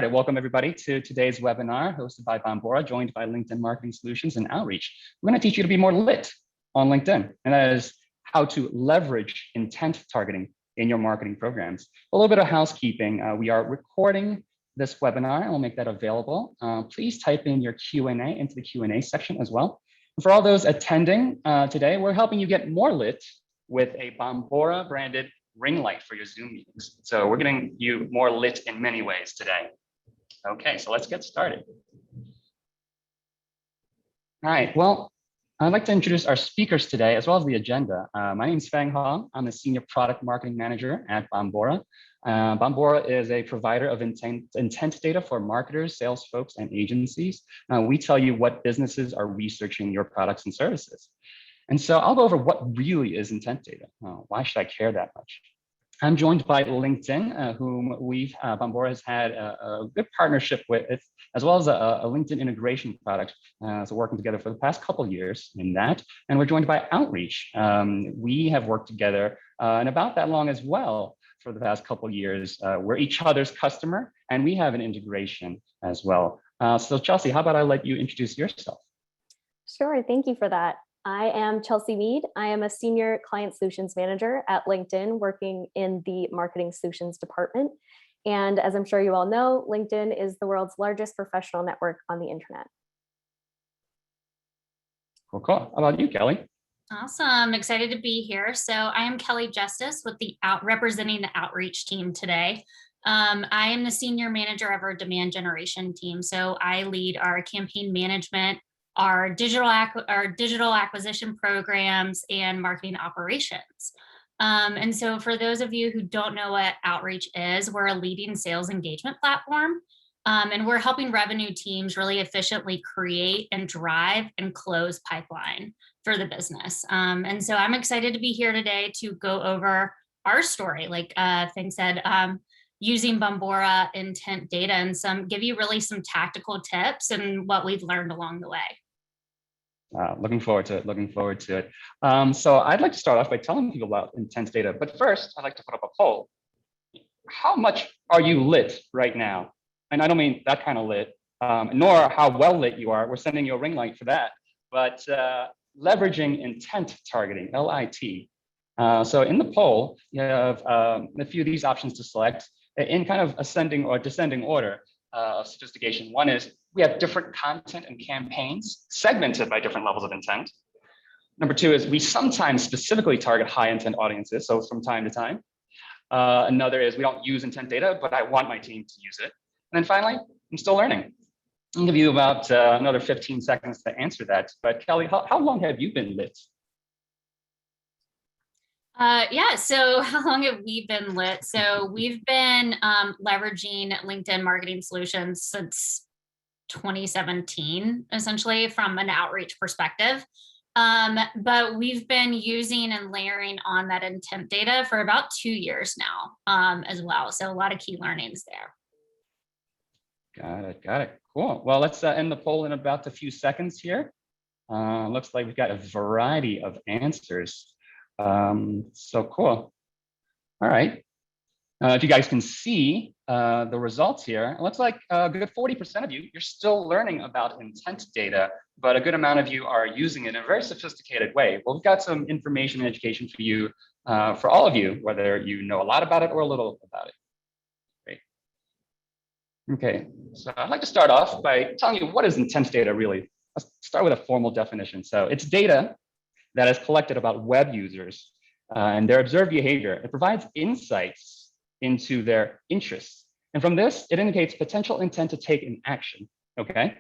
Welcome everybody to today's webinar hosted by Bombora, joined by LinkedIn Marketing Solutions and Outreach. We're going to teach you to be more lit on LinkedIn, and that is how to leverage intent targeting in your marketing programs. A little bit of housekeeping. We are recording this webinar, and we'll make that available. Please type in your Q&A into the Q&A section as well. And for all those attending today, we're helping you get more lit with a Bombora branded ring light for your Zoom meetings. So we're getting you more lit in many ways today. Okay, so let's get started. All right, well, I'd like to introduce our speakers today, as well as the agenda. My name is Fang Hong. I'm the Senior Product Marketing Manager at Bombora. Bombora is a provider of intent data for marketers, sales folks, and agencies. We tell you what businesses are researching your products and services. And so I'll go over what really is intent data. Why should I care that much? I'm joined by LinkedIn, whom Bombora has had a good partnership with, as well as a LinkedIn integration product. So working together for the past couple of years in that. And we're joined by Outreach. We have worked together and about that long as well for the past couple of years. We're each other's customer, and we have an integration as well. So Chelsea, how about I let you introduce yourself? Sure, thank you for that. I am Chelsea Mead. I am a Senior Client Solutions Manager at LinkedIn, working in the Marketing Solutions department. And as I'm sure you all know, LinkedIn is the world's largest professional network on the internet. Cool. How about you, Kelly? Awesome, excited to be here. So I am Kelly Justice with representing the Outreach team today. I am the Senior Manager of our demand generation team. So I lead our campaign management, our digital acquisition programs, and marketing operations. And so for those of you who don't know what Outreach is, we're a leading sales engagement platform. And we're helping revenue teams really efficiently create and drive and close pipeline for the business. And so I'm excited to be here today to go over our story, like Fang said, using Bombora intent data and give you really some tactical tips and what we've learned along the way. Looking forward to it. So I'd like to start off by telling people about intent data. But first, I'd like to put up a poll. How much are you lit right now? And I don't mean that kind of lit, nor how well lit you are. We're sending you a ring light for that. But leveraging intent targeting, LIT. So in the poll, you have a few of these options to select in kind of ascending or descending order of sophistication. One is we have different content and campaigns segmented by different levels of intent. Number two is we sometimes specifically target high intent audiences, so from time to time. Another is we don't use intent data, but I want my team to use it. And then finally, I'm still learning. I'll give you about another 15 seconds to answer that. But Kelly, how long have you been lit? Yeah, so how long have we been lit? So we've been leveraging LinkedIn Marketing Solutions since 2017, essentially from an outreach perspective. But we've been using and layering on that intent data for about 2 years now as well. So a lot of key learnings there. Got it. Cool. Well, let's end the poll in about a few seconds here. Looks like we've got a variety of answers. So cool. All right. If you guys can see the results here, it looks like a good 40% of you're still learning about intent data, but a good amount of you are using it in a very sophisticated way. Well, we've got some information and education for you, for all of you, whether you know a lot about it or a little about it. Great. Okay, so I'd like to start off by telling you what is intent data really. Let's start with a formal definition. So it's data that is collected about web users and their observed behavior. It provides insights into their interests. And from this, it indicates potential intent to take an action, okay?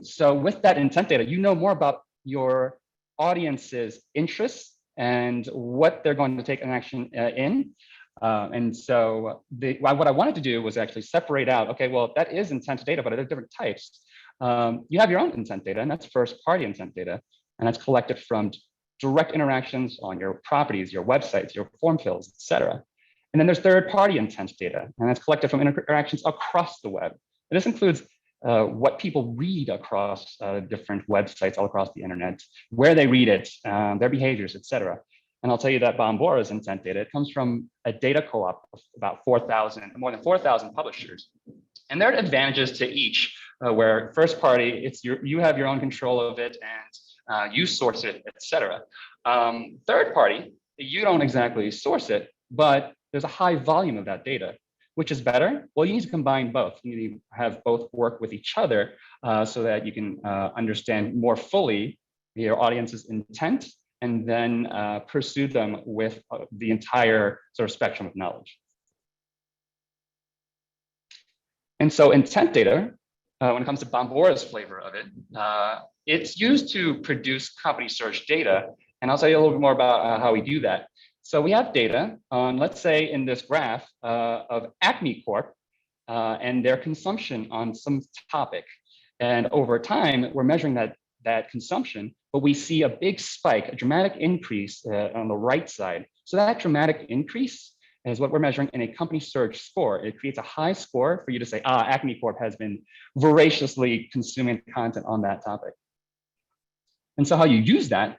So with that intent data, you know more about your audience's interests and what they're going to take an action in. And so what I wanted to do was actually separate out, okay, well, that is intent data, but there are different types. You have your own intent data, and that's first party intent data. And that's collected from direct interactions on your properties, your websites, your form fills, et cetera. And then there's third-party intent data, and that's collected from interactions across the web. And this includes what people read across different websites all across the internet, where they read it, their behaviors, et cetera. And I'll tell you that Bombora's intent data, it comes from a data co-op of about more than 4,000 publishers. And there are advantages to each, where first party, you have your own control of it and you source it, et cetera. Third party, you don't exactly source it, but there's a high volume of that data. Which is better? Well, you need to combine both. You need to have both work with each other so that you can understand more fully your audience's intent and then pursue them with the entire sort of spectrum of knowledge. And so intent data, when it comes to Bombora's flavor of it, it's used to produce company search data. And I'll tell you a little bit more about how we do that. So we have data on, let's say in this graph of Acme Corp and their consumption on some topic. And over time, we're measuring that consumption, but we see a big spike, a dramatic increase on the right side. So that dramatic increase is what we're measuring in a company search score. It creates a high score for you to say, Acme Corp has been voraciously consuming content on that topic. And so how you use that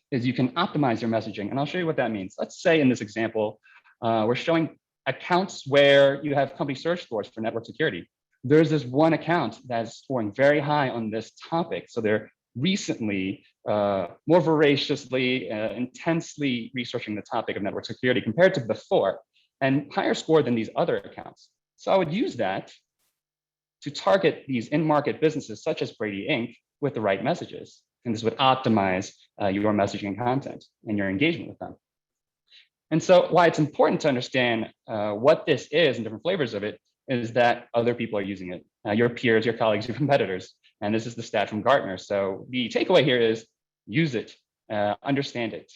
is you can optimize your messaging. And I'll show you what that means. Let's say in this example, we're showing accounts where you have company search scores for network security. There's this one account that's scoring very high on this topic. So they're recently more voraciously, intensely researching the topic of network security compared to before, and higher score than these other accounts. So I would use that to target these in-market businesses such as Brady Inc. with the right messages. And this would optimize your messaging and content and your engagement with them. And so why it's important to understand what this is and different flavors of it is that other people are using it, your peers, your colleagues, your competitors. And this is the stat from Gartner. So the takeaway here is use it, understand it.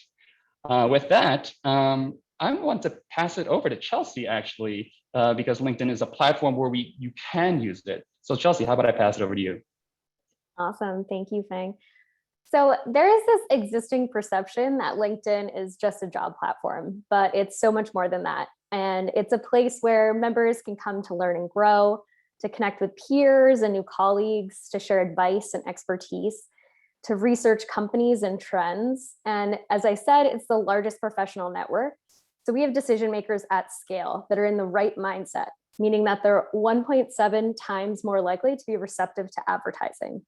With that, I want to pass it over to Chelsea actually, because LinkedIn is a platform where you can use it. So Chelsea, how about I pass it over to you? Awesome, thank you, Feng. So there is this existing perception that LinkedIn is just a job platform, but it's so much more than that. And it's a place where members can come to learn and grow, to connect with peers and new colleagues, to share advice and expertise, to research companies and trends. And as I said, it's the largest professional network. So we have decision makers at scale that are in the right mindset, meaning that they're 1.7 times more likely to be receptive to advertising.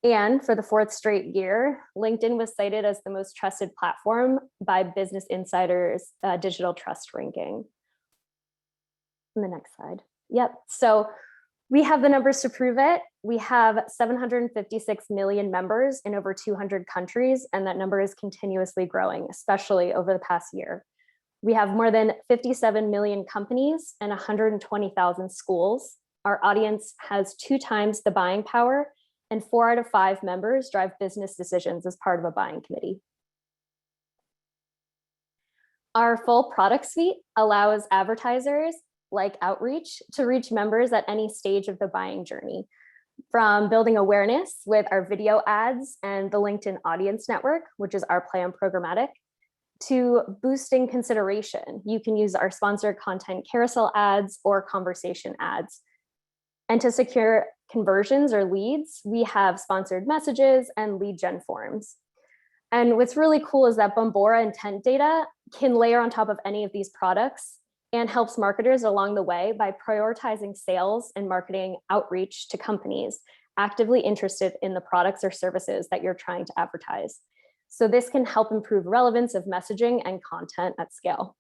And for the fourth straight year, LinkedIn was cited as the most trusted platform by Business Insider's digital trust ranking. On the next slide. Yep. So we have the numbers to prove it. We have 756 million members in over 200 countries, and that number is continuously growing, especially over the past year. We have more than 57 million companies and 120,000 schools. Our audience has 2 times the buying power, and 4 out of 5 members drive business decisions as part of a buying committee. Our full product suite allows advertisers like Outreach to reach members at any stage of the buying journey, from building awareness with our video ads and the LinkedIn Audience Network, which is our play on programmatic, to boosting consideration. You can use our sponsored content carousel ads or conversation ads. And to secure conversions or leads, we have sponsored messages and lead gen forms. And what's really cool is that Bombora intent data can layer on top of any of these products and helps marketers along the way by prioritizing sales and marketing outreach to companies actively interested in the products or services that you're trying to advertise. So this can help improve relevance of messaging and content at scale.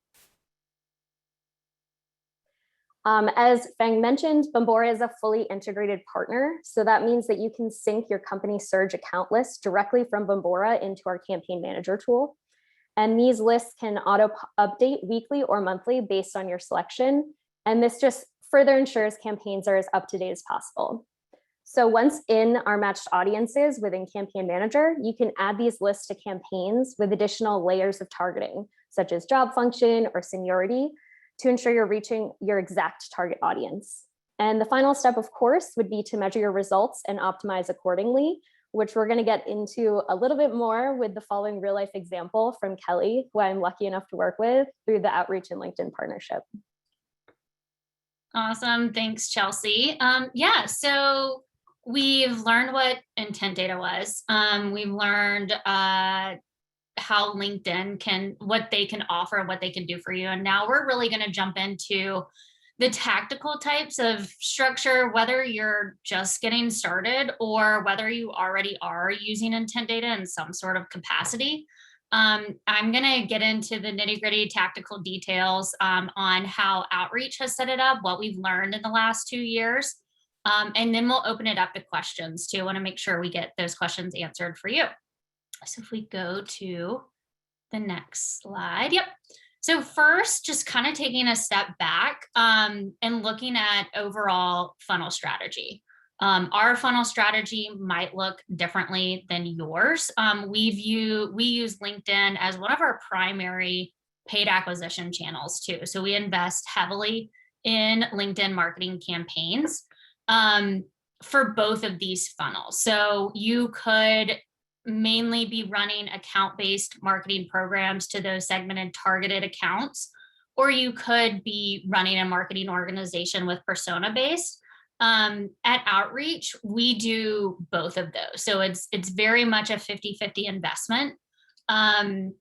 As Feng mentioned, Bombora is a fully integrated partner. So that means that you can sync your company surge account list directly from Bombora into our campaign manager tool. And these lists can auto update weekly or monthly based on your selection. And this just further ensures campaigns are as up to date as possible. So once in our matched audiences within Campaign Manager, you can add these lists to campaigns with additional layers of targeting, such as job function or seniority, to ensure you're reaching your exact target audience. And the final step, of course, would be to measure your results and optimize accordingly, which we're going to get into a little bit more with the following real life example from Kelly, who I'm lucky enough to work with through the Outreach and LinkedIn partnership. Awesome. Thanks, Chelsea. Yeah, so we've learned what intent data was. We've learned how LinkedIn what they can offer, what they can do for you. And now we're really going to jump into the tactical types of structure, whether you're just getting started or whether you already are using intent data in some sort of capacity. I'm going to get into the nitty gritty tactical details on how Outreach has set it up, what we've learned in the last 2 years. And then we'll open it up to questions too. I want to make sure we get those questions answered for you. So if we go to the next slide. Yep. So first, just kind of taking a step back and looking at overall funnel strategy. Our funnel strategy might look differently than yours. We use LinkedIn as one of our primary paid acquisition channels too. So we invest heavily in LinkedIn marketing campaigns for both of these funnels. So you could mainly be running account-based marketing programs to those segmented targeted accounts, or you could be running a marketing organization with persona-based. At Outreach, we do both of those. So it's very much a 50-50 investment. And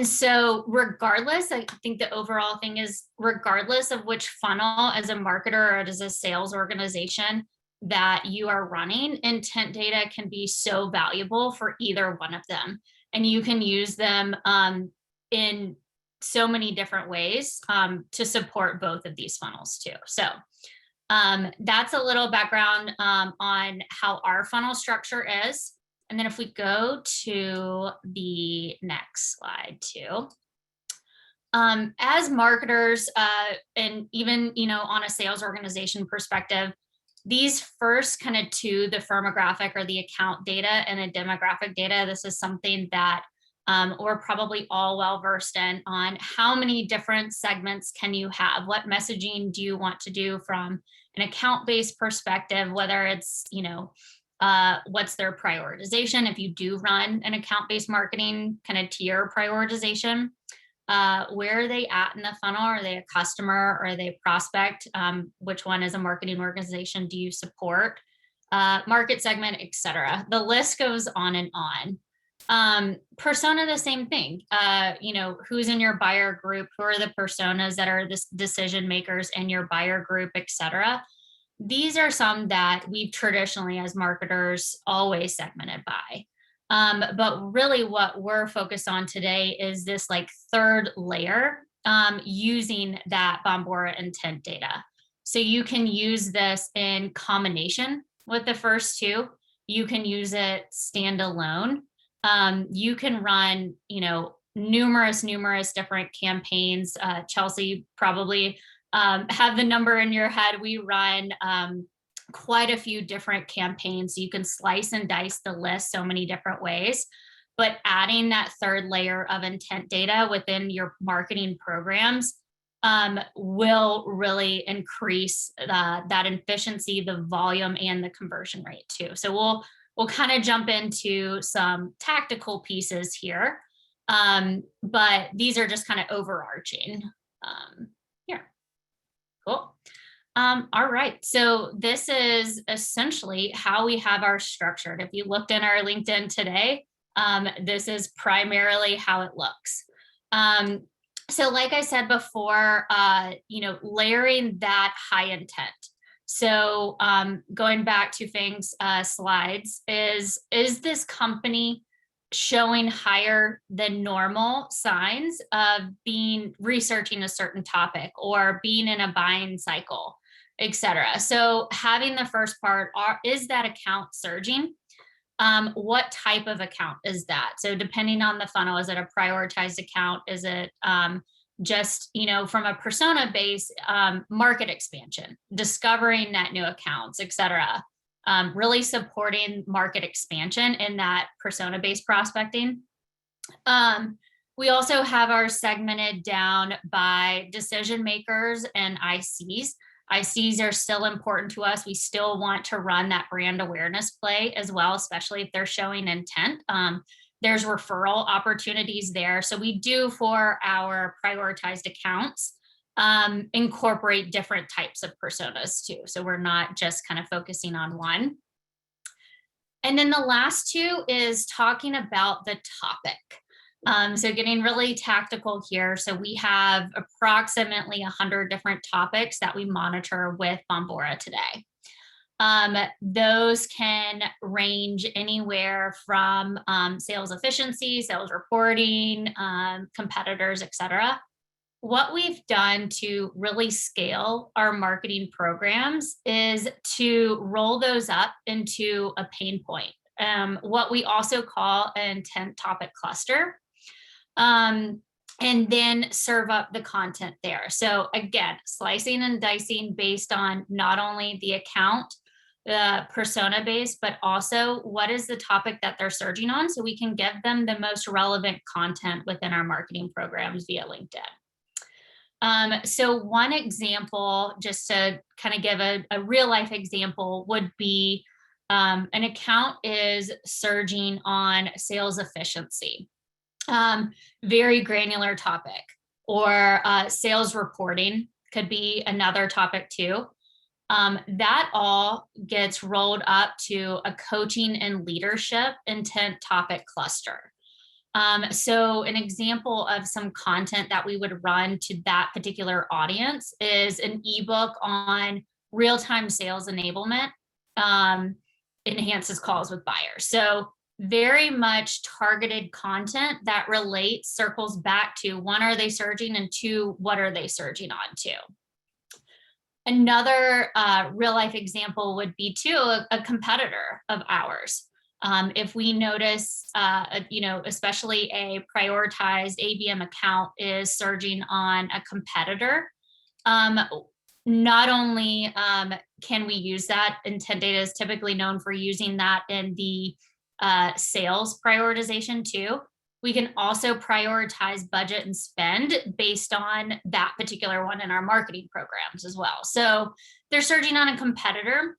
so regardless, I think the overall thing is regardless of which funnel as a marketer or as a sales organization that you are running, intent data can be so valuable for either one of them. And you can use them in so many different ways to support both of these funnels too. So that's a little background on how our funnel structure is. And then if we go to the next slide too. As marketers and even, on a sales organization perspective, these first kind of two, the firmographic or the account data and the demographic data, this is something that we're probably all well versed in on how many different segments can you have? What messaging do you want to do from an account-based perspective, whether it's, what's their prioritization if you do run an account-based marketing kind of tier prioritization. Where are they at in the funnel? Are they a customer? Or are they a prospect? Which one as a marketing organization do you support? Market segment, et cetera. The list goes on and on. Persona, the same thing. Who's in your buyer group? Who are the personas that are the decision makers in your buyer group, et cetera? These are some that we've traditionally as marketers always segmented by. But really what we're focused on today is this like third layer using that Bombora intent data. So you can use this in combination with the first two. You can use it standalone. You can run, numerous different campaigns. Chelsea probably have the number in your head. We run quite a few different campaigns. You can slice and dice the list so many different ways, but adding that third layer of intent data within your marketing programs will really increase that efficiency, the volume, and the conversion rate too. So we'll kind of jump into some tactical pieces here, but these are just kind of overarching here. Cool. All right, so this is essentially how we have our structured. If you looked in our LinkedIn today, this is primarily how it looks. So like I said before, layering that high intent. So going back to Fang's slides, is this company showing higher than normal signs of researching a certain topic or being in a buying cycle, et cetera? So having the first part, is that account surging? What type of account is that? So depending on the funnel, is it a prioritized account? Is it just, from a persona base, market expansion, discovering net new accounts, et cetera? Really supporting market expansion in that persona-based prospecting. We also have our segmented down by decision makers and ICs. ICs are still important to us. We still want to run that brand awareness play as well, especially if they're showing intent. There's referral opportunities there. So we do, for our prioritized accounts, incorporate different types of personas too. So we're not just kind of focusing on one. And then the last two is talking about the topic. So getting really tactical here. So we have approximately 100 different topics that we monitor with Bombora today. Those can range anywhere from sales efficiency, sales reporting, competitors, et cetera. What we've done to really scale our marketing programs is to roll those up into a pain point, what we also call an intent topic cluster, and then serve up the content there. So again, slicing and dicing based on not only the account, the persona base, but also what is the topic that they're surging on, so we can give them the most relevant content within our marketing programs via LinkedIn. So one example, just to kind of give a real life example, would be an account is surging on sales efficiency, very granular topic, or sales reporting could be another topic too. That all gets rolled up to a coaching and leadership intent topic cluster. So an example of some content that we would run to that particular audience is an ebook on real-time sales enablement, enhances calls with buyers. So very much targeted content that relates, circles back to, one, are they surging, and two, what are they surging on to? Another real life example would be too a competitor of ours. If we notice, especially a prioritized ABM account is surging on a competitor, not only can we use that, intent data is typically known for using that in the sales prioritization too. We can also prioritize budget and spend based on that particular one in our marketing programs as well. So they're surging on a competitor.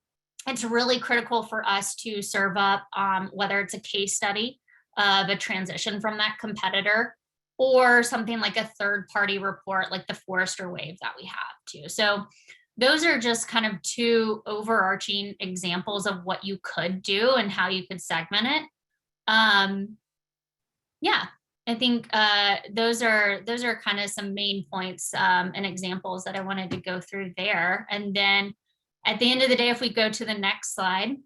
It's really critical for us to serve up, whether it's a case study of a transition from that competitor, or something like a third-party report like the Forrester Wave that we have too. So those are just kind of two overarching examples of what you could do and how you could segment it. Yeah, I think those are kind of some main points and examples that I wanted to go through there. And then at the end of the day, if we go to the next slide,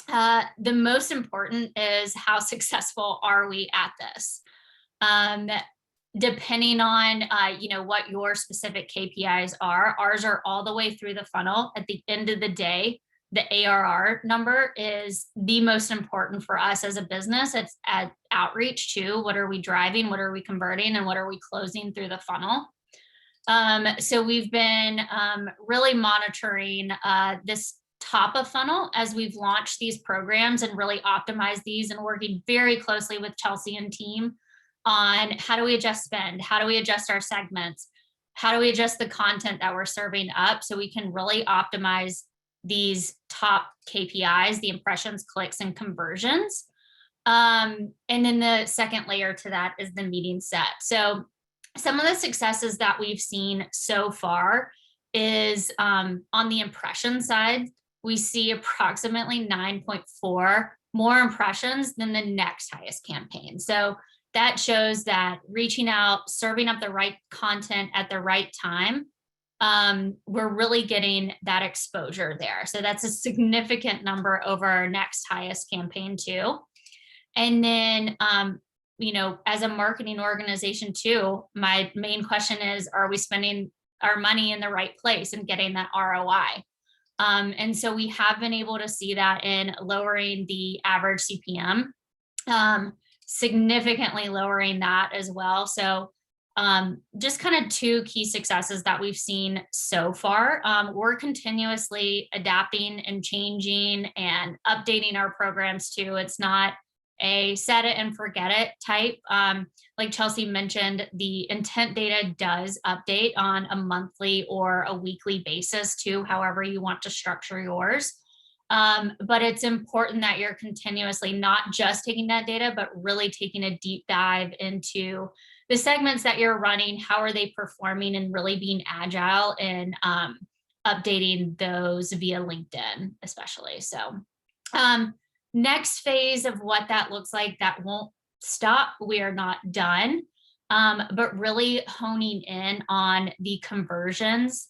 the most important is how successful are we at this? Depending on what your specific KPIs are, ours are all the way through the funnel. At the end of the day, the ARR number is the most important for us as a business. It's at outreach too. What are we driving? What are we converting? And what are we closing through the funnel? So we've been really monitoring this top of funnel as we've launched these programs and really optimized these, and working very closely with Chelsea and team on how do we adjust spend? How do we adjust our segments? How do we adjust the content that we're serving up so we can really optimize these top KPIs, the impressions, clicks, and conversions. And then the second layer to that is the meeting set. So some of the successes that we've seen so far is on the impression side, we see approximately 9.4 more impressions than the next highest campaign. So that shows that reaching out, serving up the right content at the right time, we're really getting that exposure there. So that's a significant number over our next highest campaign too. And then, as a marketing organization too, my main question is, are we spending our money in the right place and getting that ROI? And so we have been able to see that in lowering the average CPM, significantly lowering that as well. So just kind of two key successes that we've seen so far. We're continuously adapting and changing and updating our programs too. It's not a set it and forget it type. Like Chelsea mentioned, the intent data does update on a monthly or a weekly basis too, however you want to structure yours. But it's important that you're continuously not just taking that data, but really taking a deep dive into the segments that you're running, how are they performing, and really being agile in updating those via LinkedIn, especially. So next phase of what that looks like, that won't stop, we are not done, but really honing in on the conversions,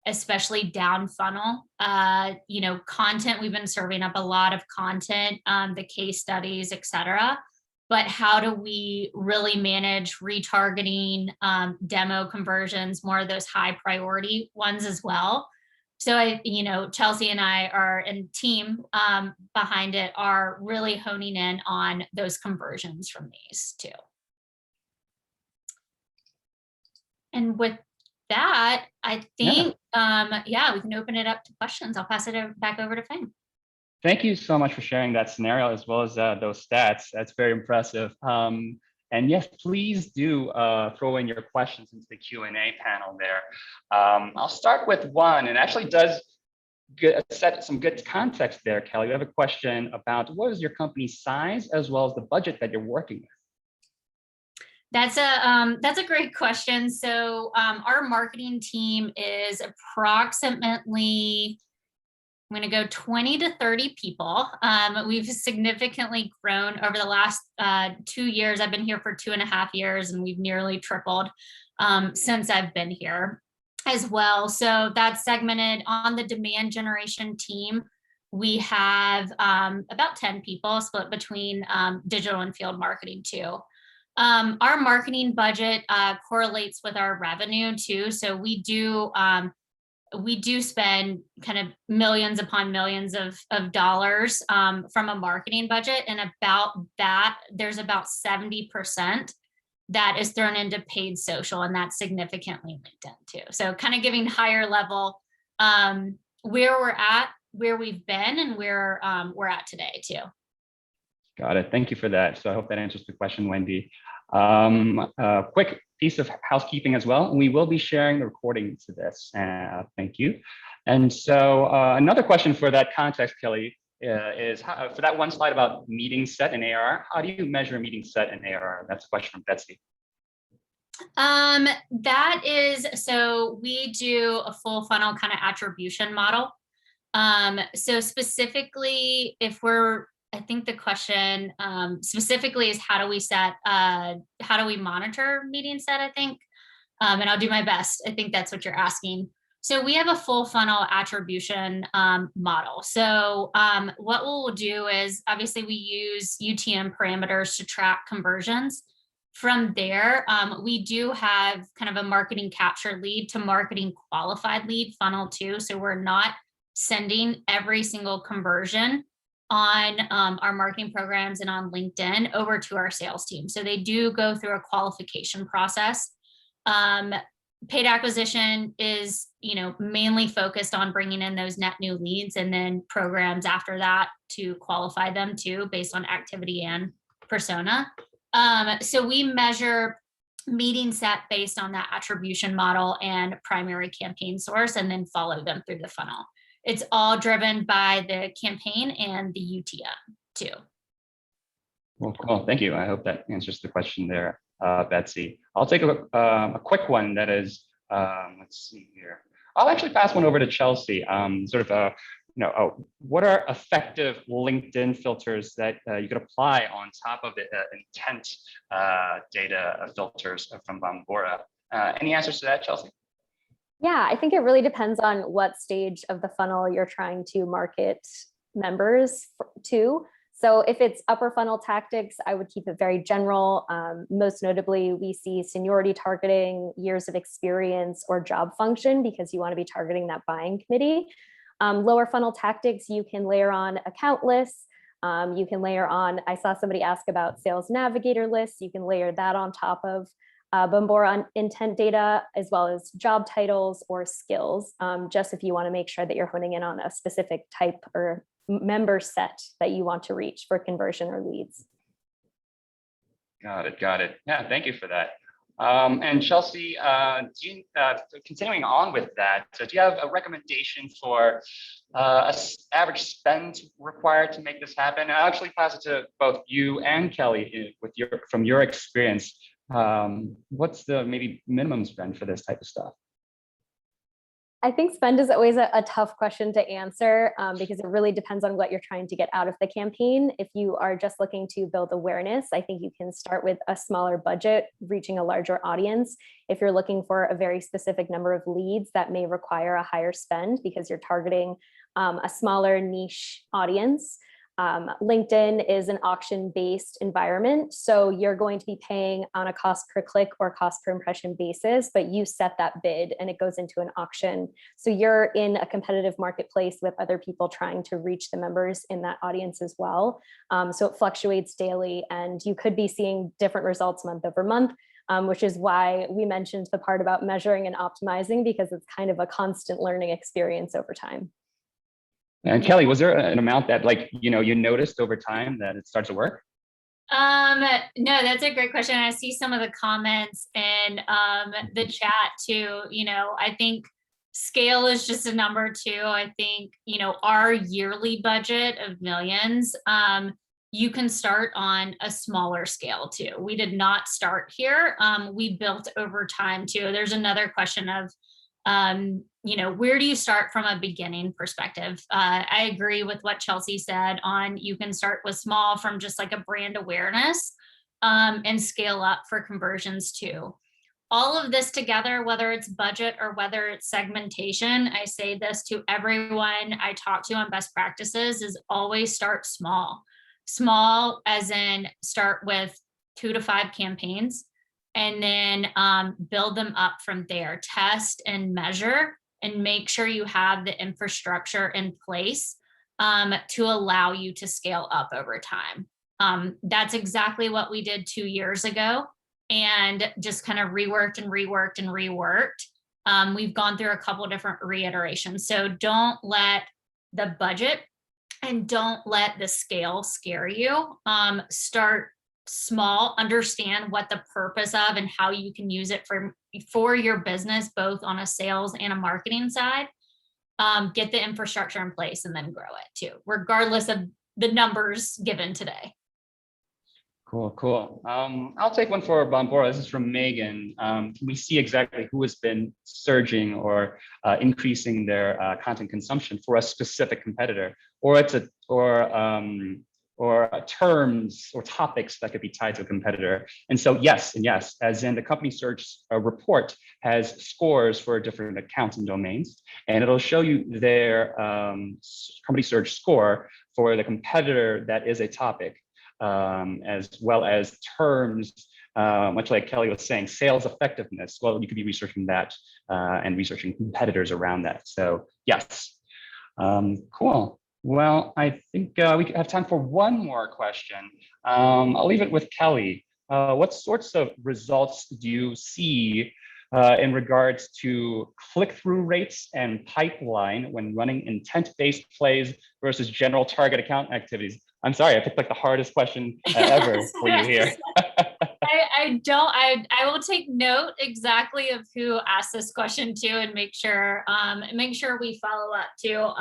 especially down funnel. Content, we've been serving up a lot of content, the case studies, et cetera. But how do we really manage retargeting, demo conversions, more of those high priority ones as well? So Chelsea and I are, and team behind it, are really honing in on those conversions from these too. And with that, I think, we can open it up to questions. I'll pass it back over to Fang. Thank you so much for sharing that scenario as well as those stats. That's very impressive. And yes, please do throw in your questions into the Q&A panel there. I'll start with one, and actually does set some good context there, Kelly. We have a question about what is your company's size as well as the budget that you're working with? That's a great question. So our marketing team is approximately, I'm going to go 20 to 30 people. We've significantly grown over the last 2 years. I've been here for 2.5 years, and we've nearly tripled since I've been here as well. So that's segmented. On the demand generation team, we have about 10 people split between digital and field marketing too. Our marketing budget correlates with our revenue too. So we do spend kind of millions upon millions of dollars from a marketing budget, and about that, there's about 70% that is thrown into paid social, and that's significantly LinkedIn too. So kind of giving higher level where we're at, where we've been, and where we're at today too. Got it. Thank you for that. So I hope that answers the question, Wendy. Quick piece of housekeeping as well. We will be sharing the recording to this. Thank you. And so another question for that context, Kelly, is for that one slide about meeting set and ARR, how do you measure meeting set and ARR? That's a question from Betsy. That is, so we do a full funnel kind of attribution model. So specifically, I think the question specifically is how do we monitor meeting set, I think, and I'll do my best. I think that's what you're asking. So we have a full funnel attribution model. So what we'll do is, obviously we use UTM parameters to track conversions. From there, we do have kind of a marketing capture lead to marketing qualified lead funnel too. So we're not sending every single conversion on our marketing programs and on LinkedIn over to our sales team. So they do go through a qualification process. Paid acquisition is, mainly focused on bringing in those net new leads, and then programs after that to qualify them too, based on activity and persona. So we measure meeting set based on that attribution model and primary campaign source, and then follow them through the funnel. It's all driven by the campaign and the UTM too. Well, cool. Thank you. I hope that answers the question there, Betsy. I'll take a quick one that is, let's see here. I'll actually pass one over to Chelsea. What are effective LinkedIn filters that you could apply on top of the intent data filters from Bombora? Any answers to that, Chelsea? Yeah, I think it really depends on what stage of the funnel you're trying to market members to. So if it's upper funnel tactics, I would keep it very general. Most notably, we see seniority targeting, years of experience, or job function, because you want to be targeting that buying committee. Lower funnel tactics, you can layer on account lists. You can layer on, I saw somebody ask about sales navigator lists. You can layer that on top of Bombora intent data, as well as job titles or skills, just if you want to make sure that you're honing in on a specific type or member set that you want to reach for conversion or leads. Got it. Yeah, thank you for that. And Chelsea, continuing on with that, so do you have a recommendation for average spend required to make this happen? I'll actually pass it to both you and Kelly from your experience. What's the maybe minimum spend for this type of stuff? I think spend is always a tough question to answer because it really depends on what you're trying to get out of the campaign. If you are just looking to build awareness, I think you can start with a smaller budget, reaching a larger audience. If you're looking for a very specific number of leads, that may require a higher spend because you're targeting a smaller niche audience. LinkedIn is an auction-based environment, so you're going to be paying on a cost per click or cost per impression basis, but you set that bid and it goes into an auction. So you're in a competitive marketplace with other people trying to reach the members in that audience as well. So it fluctuates daily, and you could be seeing different results month over month, which is why we mentioned the part about measuring and optimizing, because it's kind of a constant learning experience over time. And Kelly, was there an amount that you noticed over time that it starts to work? No, that's a great question. I see some of the comments in the chat too. I think scale is just a number too. I think, our yearly budget of millions, you can start on a smaller scale too. We did not start here. We built over time too. There's another question of, where do you start from a beginning perspective? I agree with what Chelsea said on you can start with small from just like a brand awareness and scale up for conversions too. All of this together, whether it's budget or whether it's segmentation, I say this to everyone I talk to on best practices, is always start small. Small as in start with 2 to 5 campaigns, and then build them up from there. Test and measure and make sure you have the infrastructure in place to allow you to scale up over time. That's exactly what we did 2 years ago, and just kind of reworked and reworked and reworked. We've gone through a couple different reiterations. So don't let the budget and don't let the scale scare you. Start small, understand what the purpose of and how you can use it for your business, both on a sales and a marketing side. Get the infrastructure in place and then grow it too, regardless of the numbers given today. Cool. I'll take one for Bombora. This is from Megan. Can we see exactly who has been surging or increasing their content consumption for a specific competitor, or terms or topics that could be tied to a competitor? And so yes, as in the company search report has scores for different accounts and domains, and it'll show you their company search score for the competitor that is a topic, as well as terms, much like Kelly was saying, sales effectiveness. Well, you could be researching that and researching competitors around that. So yes, cool. Well, I think we have time for one more question. I'll leave it with Kelly. What sorts of results do you see in regards to click-through rates and pipeline when running intent-based plays versus general target account activities? I'm sorry, I picked like the hardest question ever for you here. I will take note exactly of who asked this question too, and make sure we follow up too.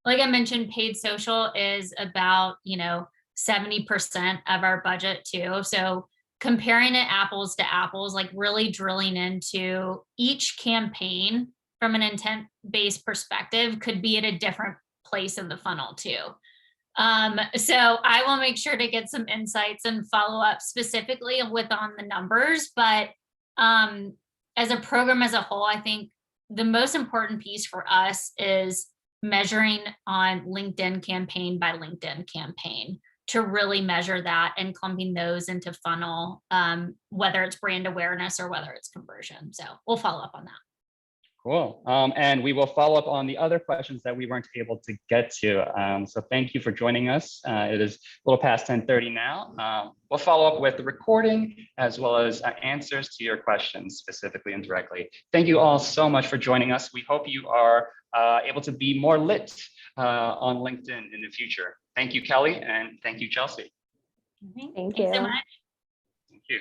Like I mentioned, paid social is about 70% of our budget too. So comparing it apples to apples, like really drilling into each campaign from an intent-based perspective could be at a different place in the funnel too. So I will make sure to get some insights and follow up specifically on the numbers. But as a program as a whole, I think the most important piece for us is measuring on LinkedIn campaign by LinkedIn campaign to really measure that and clumping those into funnel, whether it's brand awareness or whether it's conversion. So we'll follow up on that. Cool. And we will follow up on the other questions that we weren't able to get to. So thank you for joining us. It is a little past 10:30 now. We'll follow up with the recording as well as answers to your questions specifically and directly. Thank you all so much for joining us. We hope you are able to be more lit on LinkedIn in the future. Thank you, Kelly, and thank you, Chelsea. Thank Thanks so you. much. Thank you.